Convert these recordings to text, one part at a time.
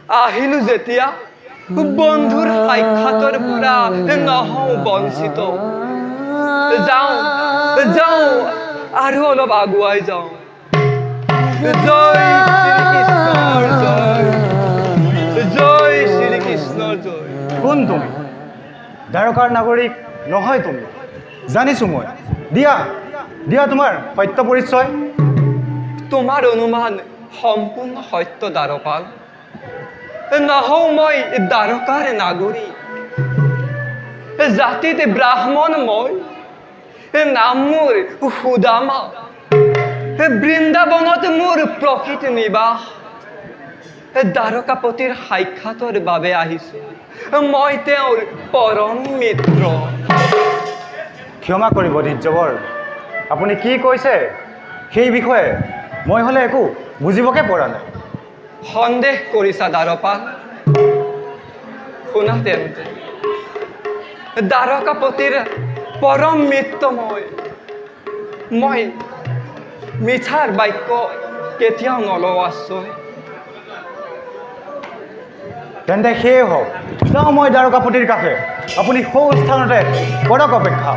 আহিলো যেতিয়া বন্ধুৰ সাক্ষাতৰ পৰা নহওঁ বঞ্চিত যাওঁ যাওঁ আৰু অলপ আগুৱাই যাওঁ জয় শ্ৰীকৃষ্ণৰ জয় জয় শ্ৰীকৃষ্ণৰ জয় কোন তুমি দ্বাৰকাৰ নাগৰিক নহয় তুমি জানিছো মই দিয়া দিয়া তোমাৰ সত্য পৰিচয় তোমাৰ অনুমান সম্পূৰ্ণ সত্য দ্বাৰপাল নহওঁ মই দ্বাৰকাৰ নাগৰিক জাতিতে ব্ৰাহ্মণ মই নাম মোৰ সুদামা বৃন্দাবনত মোৰ প্ৰকৃত নিবাস দ্বাৰকাপতিৰ সাক্ষাতৰ বাবে আহিছো মই তেওঁৰ পৰম মিত্ৰ ক্ষমা কৰিব দ্বিজবৰ আপুনি কি কৈছে সেই বিষয়ে মই হলে একো বুজিবকে পৰা নাই সন্দেহ কৰিছা দ্বাৰপাল শুনা তেন্তে দ্বাৰকাপতিৰ পৰম মিত্ৰ মই মিছাৰ বাক্য কেতিয়াও নলওঁ আশ্ৰয় তেন্তে সেয়ে হওক যাওঁ মই দ্বাৰকাপতিৰ কাষে আপুনি সৌ স্থানতে পৰক অপেক্ষা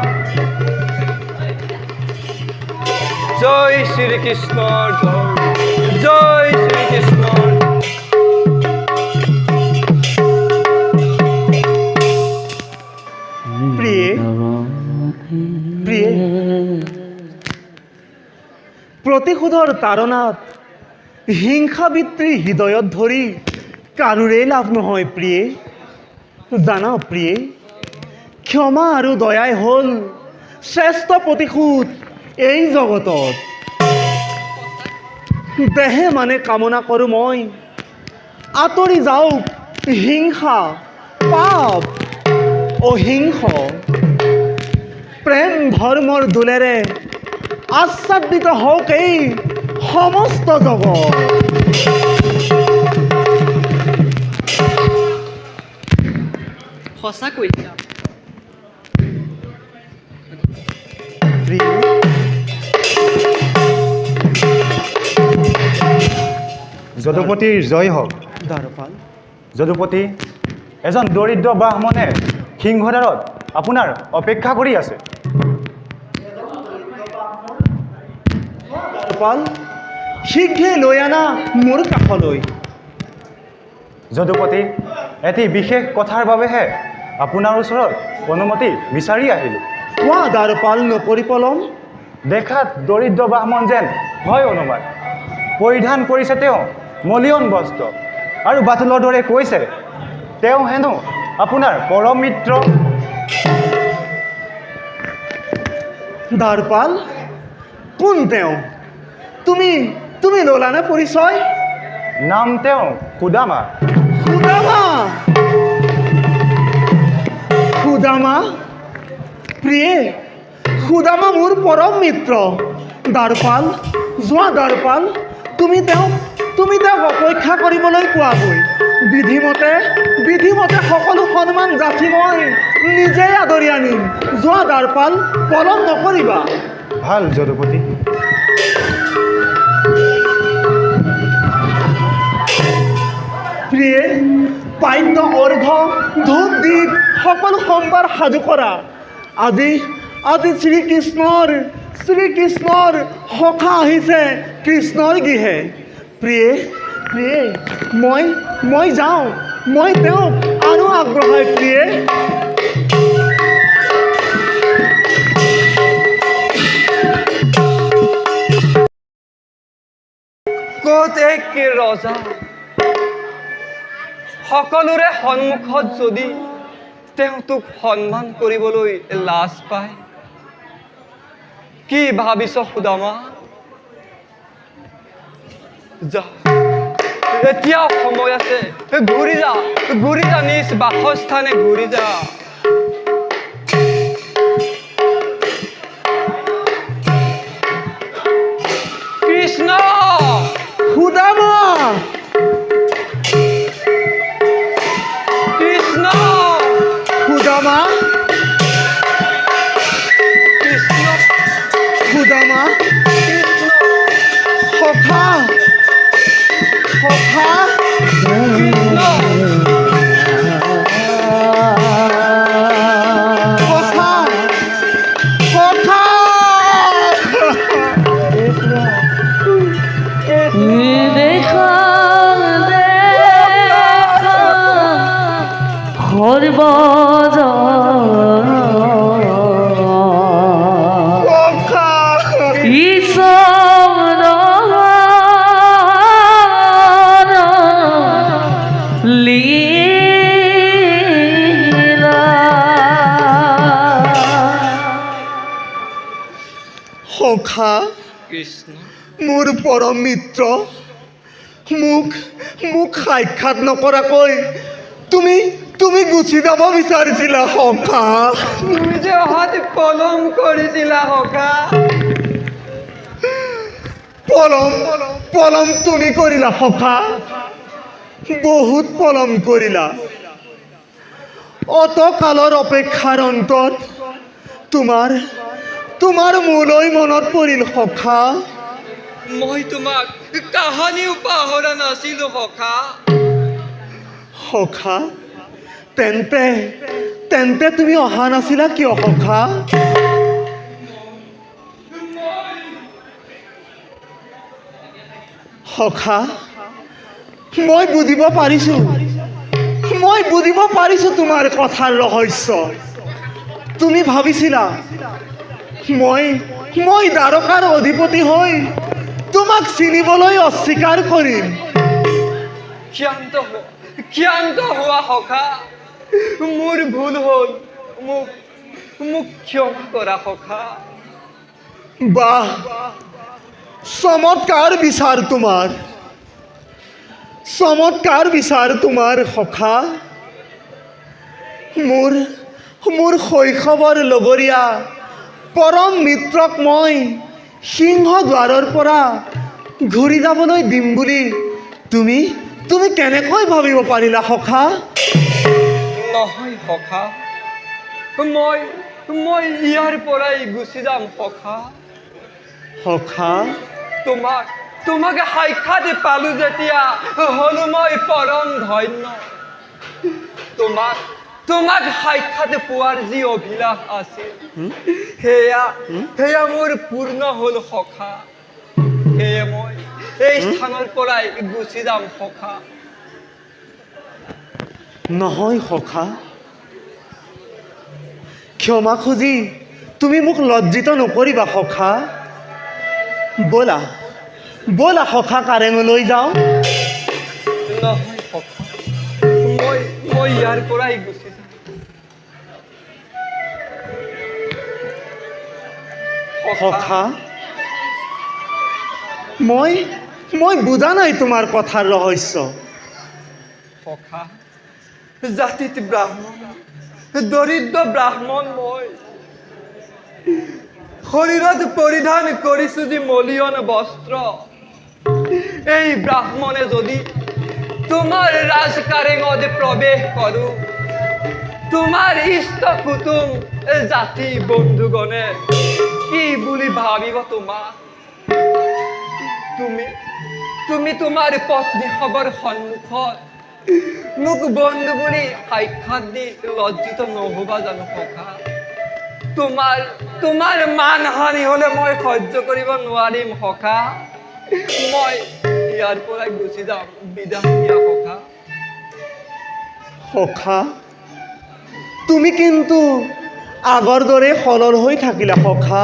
জয় শ্ৰীকৃষ্ণৰ জয় জয় শ্ৰীকৃষ্ণৰ প্ৰিয়ে প্ৰিয়ে প্ৰতিশোধৰ তাৰণাত হিংসাবৃত্তি হৃদয়ত ধৰি কাৰোৰে লাভ নহয় প্ৰিয়ে জানা প্ৰিয়ে ক্ষমা আৰু দয়াই হ'ল শ্ৰেষ্ঠ প্ৰতিশোধ এই জগতত দেহে মানে কামনা কৰোঁ মই আঁতৰি যাওক হিংসা পাপ অহিংস প্ৰেম ধৰ্মৰ দোলেৰে আচ্ছাদিত হওক এই সমস্ত জগত সঁচা কৈছা যদুপতিৰ জয় হওক দ্বাৰপাল যদুপতি এজন দৰিদ্ৰ ব্ৰাহ্মণে সিংহদ্বাৰত আপোনাৰ অপেক্ষা কৰি আছে দ্বাৰপাল শীঘ্ৰে লৈ আনা মোৰ কাষলৈ যদুপতি এটি বিশেষ কথাৰ বাবেহে আপোনাৰ ওচৰত অনুমতি বিচাৰি আহিলোঁ কোৱা দ্বাৰপাল নকৰি পলম দেখাত দৰিদ্ৰ ব্ৰাহ্মণ যেন হয় অনুমান পৰিধান কৰিছে তেওঁ মলিয়ন বস্ত্ৰ আৰু বাতুলৰ দৰে কৈছে তেওঁ হেনো আপোনাৰ পৰম মিত্ৰ দ্বাৰপাল কোন তেওঁ তুমি ললানে পৰিচয় নাম তেওঁ সুদামা সুদামা সুদামা প্ৰিয়ে সুদামা মোৰ পৰম মিত্ৰ দ্বাৰপাল যোৱা দ্বাৰপাল তুমি তেওঁক অপেক্ষা কৰিবলৈ কোৱাগৈ বিধিমতে সকলো সন্মান যাচি মই নিজেই আদৰি আনিম যোৱা দ্বাৰপাল পলম নকৰিবা ভাল যদুপতি প্ৰিয়ে পাদ্য অৰ্ঘ ধূপ দীপ সকলো সম্ভাৰ সাজু কৰা আজি শ্ৰীকৃষ্ণৰ সখা আহিছে কৃষ্ণৰ গৃহে প্ৰিয়ে মই যাওঁ মই তেওঁক আৰু আগবঢ়াই প্ৰিয়ে ক'ত এক ৰজা সকলোৰে সন্মুখত যদি তেওঁ তোক সন্মান কৰিবলৈ লাজ পায় কি ভাবিছ সুদামা যা এতিয়াও সময় আছে ঘূৰি যা নিজ বাসস্থানে ঘূৰি যা কৃষ্ণ সুদামা কৃষ্ণ সুদামা কৃষ্ণ সুদামা কৃষ্ণ সখা কৃষ্ণ সখা সখা কৃষ্ণ মোৰ পৰম মিত্ৰ মোক মোক সাক্ষাৎ নকৰাকৈ তুমি তুমি গুচি যাব বিচাৰিছিলা সখা তুমি যে অহাত পলম কৰিছিলা সখা পলম পলম তুমি কৰিলা সখা বহুত পলম কৰিলা অত কালৰ অপেক্ষাৰ অন্তত তোমাৰ তোমাৰ মোলৈ মনত পৰিল সখা মই তোমাক কাহানিও পাহৰা নাছিলো সখা সখা তেন্তে তেন্তে তুমি অহা নাছিলা কিয় সখা সখা মই বুজিব পাৰিছো তোমাৰ কথাৰ ৰহস্য তুমি ভাবিছিলা মই দ্বাৰকাৰ অধিপতি হৈ তোমাক চিনিবলৈ অস্বীকাৰ কৰিম ক্ষান্ত হোৱা সখা মোৰ ভুল হ'ল মোক মোক ক্ষমা কৰা সখা বাহ চমৎকাৰ বিচাৰ তোমাৰ সখা মোৰ শৈশৱৰ লগৰীয়া পৰম মিত্ৰক মই সিংহদ্বাৰৰ পৰা ঘূৰি যাবলৈ দিম বুলি তুমি কেনেকৈ ভাবিব পাৰিলা সখা নহয় সখা মই ইয়াৰ পৰাই গুচি যাম সখা সখা তোমাক সাক্ষাৎ পালো যেতিয়া হলো মই পৰম ধন্য তোমাক সাক্ষাৎ পোৱাৰ যি অভিলাষ আছিল সেয়া মোৰ পূৰ্ণ হ'ল সখা সেয়ে মই এই স্থানৰ পৰাই গুচি যাম সখা নহয় সখা ক্ষমা খুজি তুমি মোক লজ্জিত নকৰিবা সখা ব'লা সখা কাৰেঙলৈ যাওঁ নহয় সখা মই ইয়াৰ পৰাই গুচি যাম সখা মই বুজা নাই তোমাৰ কথাৰ ৰহস্য সখা জাতিত ব্ৰাহ্মণ দৰিদ্ৰ ব্ৰাহ্মণ মই শৰীৰত পৰিধান কৰিছো যি মলিয়ন বস্ত্ৰ এই ব্ৰাহ্মণে যদি তোমাৰ ৰাজ কাৰেঙত প্ৰৱেশ কৰো তোমাৰ ইষ্ট কুটুম জাতি বন্ধুগণে কি বুলি ভাবিব তোমাক তুমি তোমাৰ পত্নী খবৰ সন্মুখত মোক বন্ধু বুলি সাক্ষাৎ দি লজ্জিত নহবা জানো সখা তোমাৰ মান হানি হলে মই সহ্য কৰিব নোৱাৰিম সখা মই ইয়াৰ পৰা গুচি যাম বিদায় দিয়া সখা সখা তুমি কিন্তু আগৰ দৰে সৰল হৈ থাকিলা সখা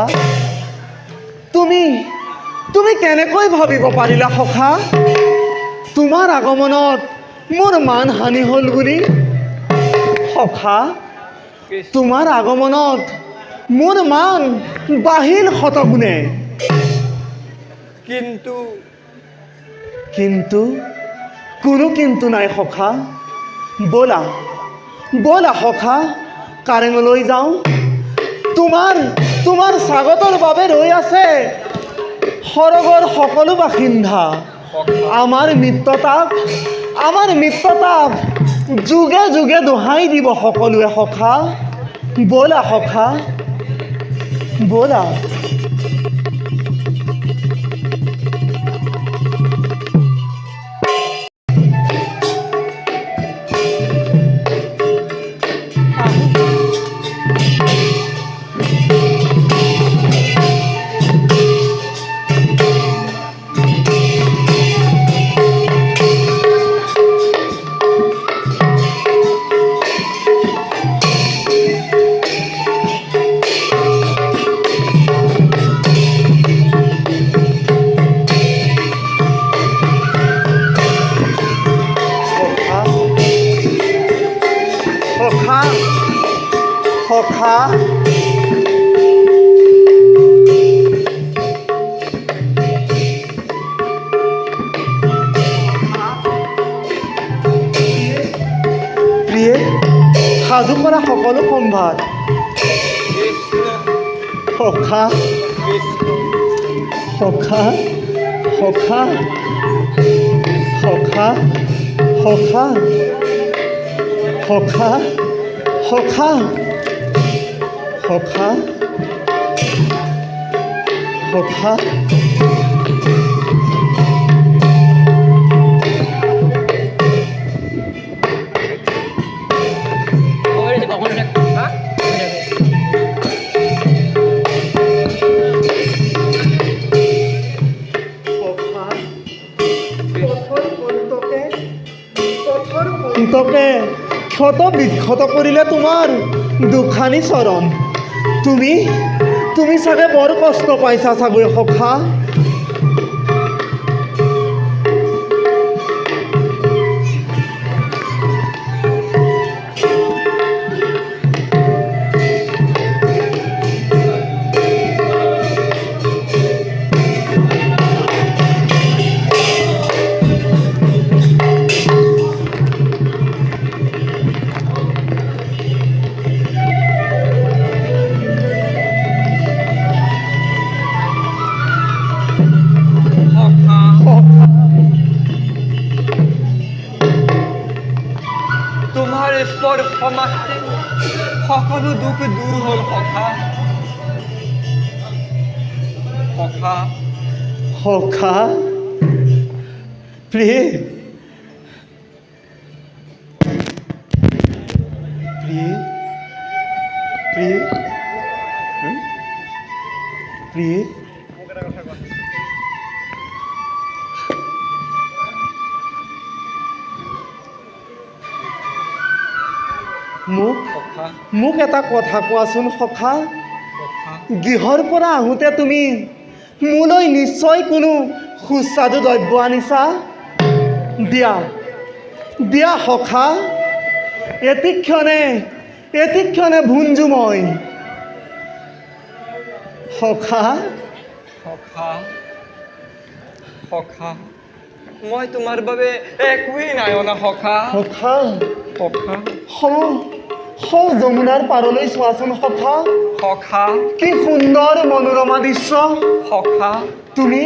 তুমি কেনেকৈ ভাবিব পাৰিলা সখা তোমাৰ আগমনত মোৰ মান হানি হ'ল বুলি সখা তোমাৰ আগমনত মোৰ মান বাঢ়িল শতগুণে কিন্তু কোনো কিন্তু নাই সখা ব'লা সখা কাৰেঙলৈ যাওঁ তোমাৰ স্বাগতৰ বাবে ৰৈ আছে সৰগৰ সকলো বাসিন্দা আমাৰ মিত্ৰতাক যুগে যুগে দোহাই দিব সকলোৱে সখা ব'লা সখা প্ৰিয়ে সাজু কৰা সকলো সম্ভাৰ কৃষ্ণ সখা কৃষ্ণ সখা সখা সখা সখা সখা সখা সখা সখা অন্তকে ক্ষত বিক্ষত কৰিলে তোমাৰ দুখানি চৰণ তুমি চাগে বৰ কষ্ট পাইছা চাগৈ সখা তোমাৰ স্পৰ্শ মাত্ৰে সকলো দুখ দূৰ হ'ল সখা সখা সখা প্ৰিয়ে প্ৰিয়ে প্ৰিয়ে প্ৰিয়ে সখা মোক এটা কথা কোৱাচোন সখা সখা গৃহৰ পৰা আহোঁতে তুমি মোলৈ নিশ্চয় কোনো সুস্বাদু দ্ৰব্য আনিছা দিয়া সখা এতিক্ষণে ভুঞ্জো মই সখা সখা সখা মই তোমাৰ বাবে একোৱেই নাই অনা সখা সখা সখা যমুনাৰ পাৰলৈ চোৱাচোন সখা সখা কি সুন্দৰ মনোৰমা দৃশ্য সখা তুমি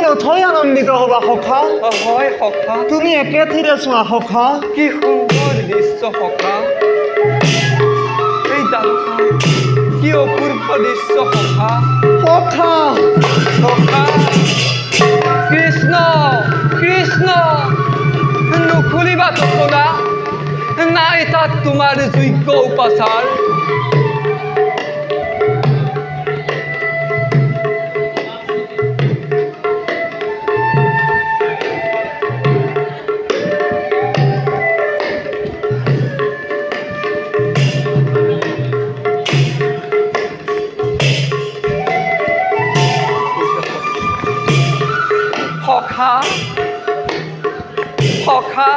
নথৈ আনন্দিত হ'বা সখা হয় সখা তুমি একেথিৰে চোৱা সখা কি সুন্দৰ দৃশ্য সখা এই ডালখন কি অপূৰ্ব দৃশ্য সখা সখা সখা কৃষ্ণ কৃষ্ণ নুখুলিবা টোপোলা নাই তাত তোমাৰ যোগ্য উপাচাৰ সখা সখা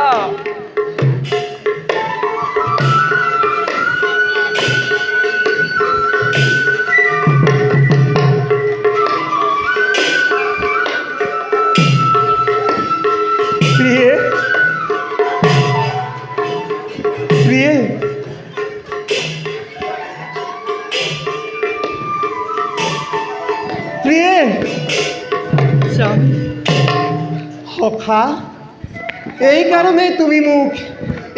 প্ৰিয়ে প্ৰিয়ে প্ৰিয়ে সখা এইকাৰণে তুমি মোক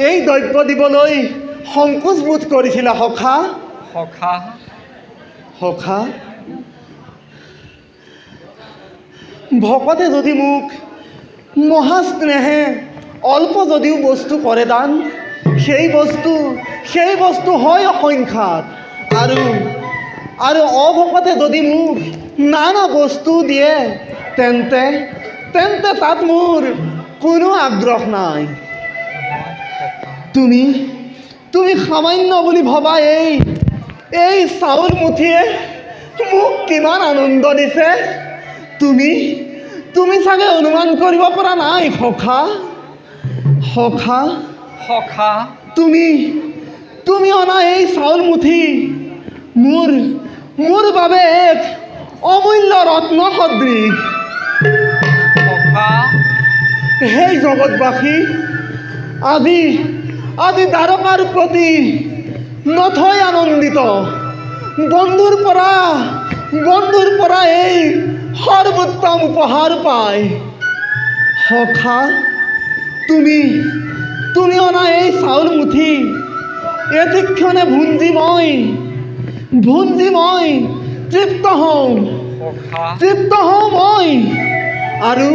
এই দ্ৰব্য দিবলৈ সংকোচ বোধ কৰিছিলা সখা সখা সখা ভকতে যদি মোক মহাস্নেহে অল্প যদিও বস্তু কৰে দান সেই বস্তু হয় অসংখ্যাত আৰু অভকতে যদি মোক নানা বস্তু দিয়ে তেন্তে তাত মোৰ কোনো আগ্ৰহ নাই তুমি সামান্য বুলি ভবা এই চাউল মুঠিয়ে মোক কিমান আনন্দ দিছে তুমি চাগে অনুমান কৰিব পৰা নাই সখা সখা তুমি তুমি অনা এই চাউল মুঠি মোৰ মোৰ বাবে এক অমূল্য ৰত্ন সদৃশ। সখা সেই জগতবাসী আজি আজি দ্বাৰকাৰ প্ৰতি নথৈ আনন্দিত। বন্ধুৰ পৰা এই সৰ্বোত্তম উপহাৰ পায়। সখা তুমি অনা এই চাউল মুঠি এতিক্ষণে ভুঞ্জি মই তৃপ্ত হওঁ মই আৰু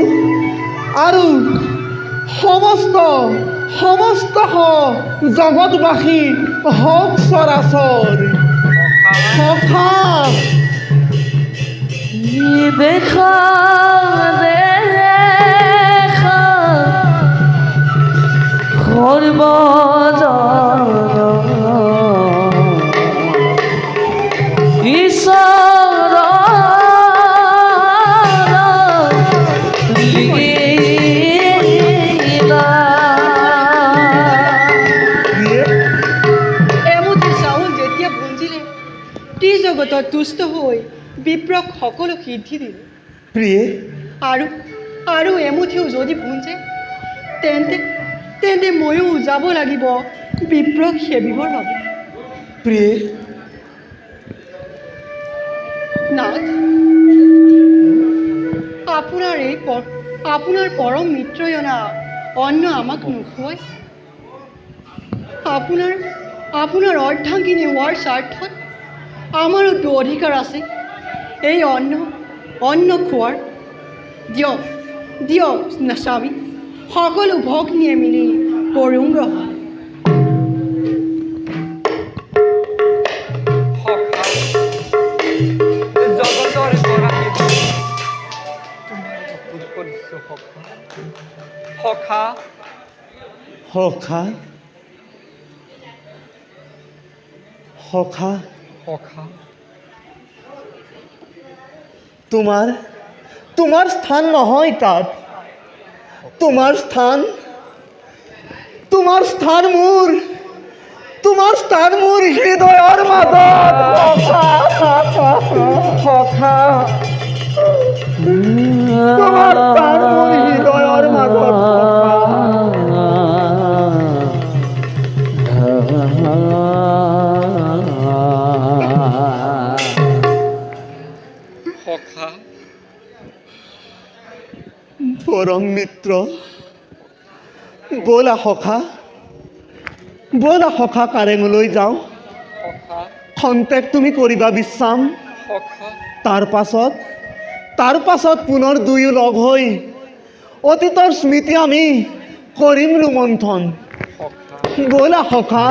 সমস্ত জগতবাসী হওক চৰাচৰ। সখা দেখা দেখা সৰ্বজন ঈশ্বৰ এমুঠি চাউল যেতিয়া ভুঞ্জিলে ত্ৰিজগতত তুষ্ট হৈ বিপ্ৰক সকলো সিদ্ধি দিলে। প্ৰিয়ে আৰু এমুঠিও যদি ভুঞ্জে তেন্তে ময়ো যাব লাগিব বিপ্ৰক সেবিবৰ বাবে। প্ৰিয়ে নাথ, আপোনাৰ পৰম মিত্ৰই অনা অন্ন আমাক নোখোৱাই। আপোনাৰ অৰ্ধাংগিনী হোৱাৰ স্বাৰ্থত আমাৰোতো অধিকাৰ আছে এই অন্ন খোৱাৰ। দিয়ক স্বামী, সকলো ভগ্নীয়ে মিলি কৰোঁ গ্ৰহণ। জগতৰ গৰাকী তোমাৰ অতুল কৰিছো সখা। সখা সখা সখা তোমাৰ স্থান নহয় তাত। তোমাৰ স্থান মোৰ হৃদয়ৰ মাজত। সখা তোমাৰ স্থান মোৰ হৃদয়ৰ মাজত। সখা পৰম মিত্ৰ, ব'লা সখা কাৰেঙলৈ যাওঁ। খন্তেক তুমি কৰিবা বিশ্ৰাম। তাৰ পাছত পুনৰ দুয়ো লগ হৈ অতীতৰ স্মৃতি আমি কৰিম ৰোমন্থন। ব'লা সখা।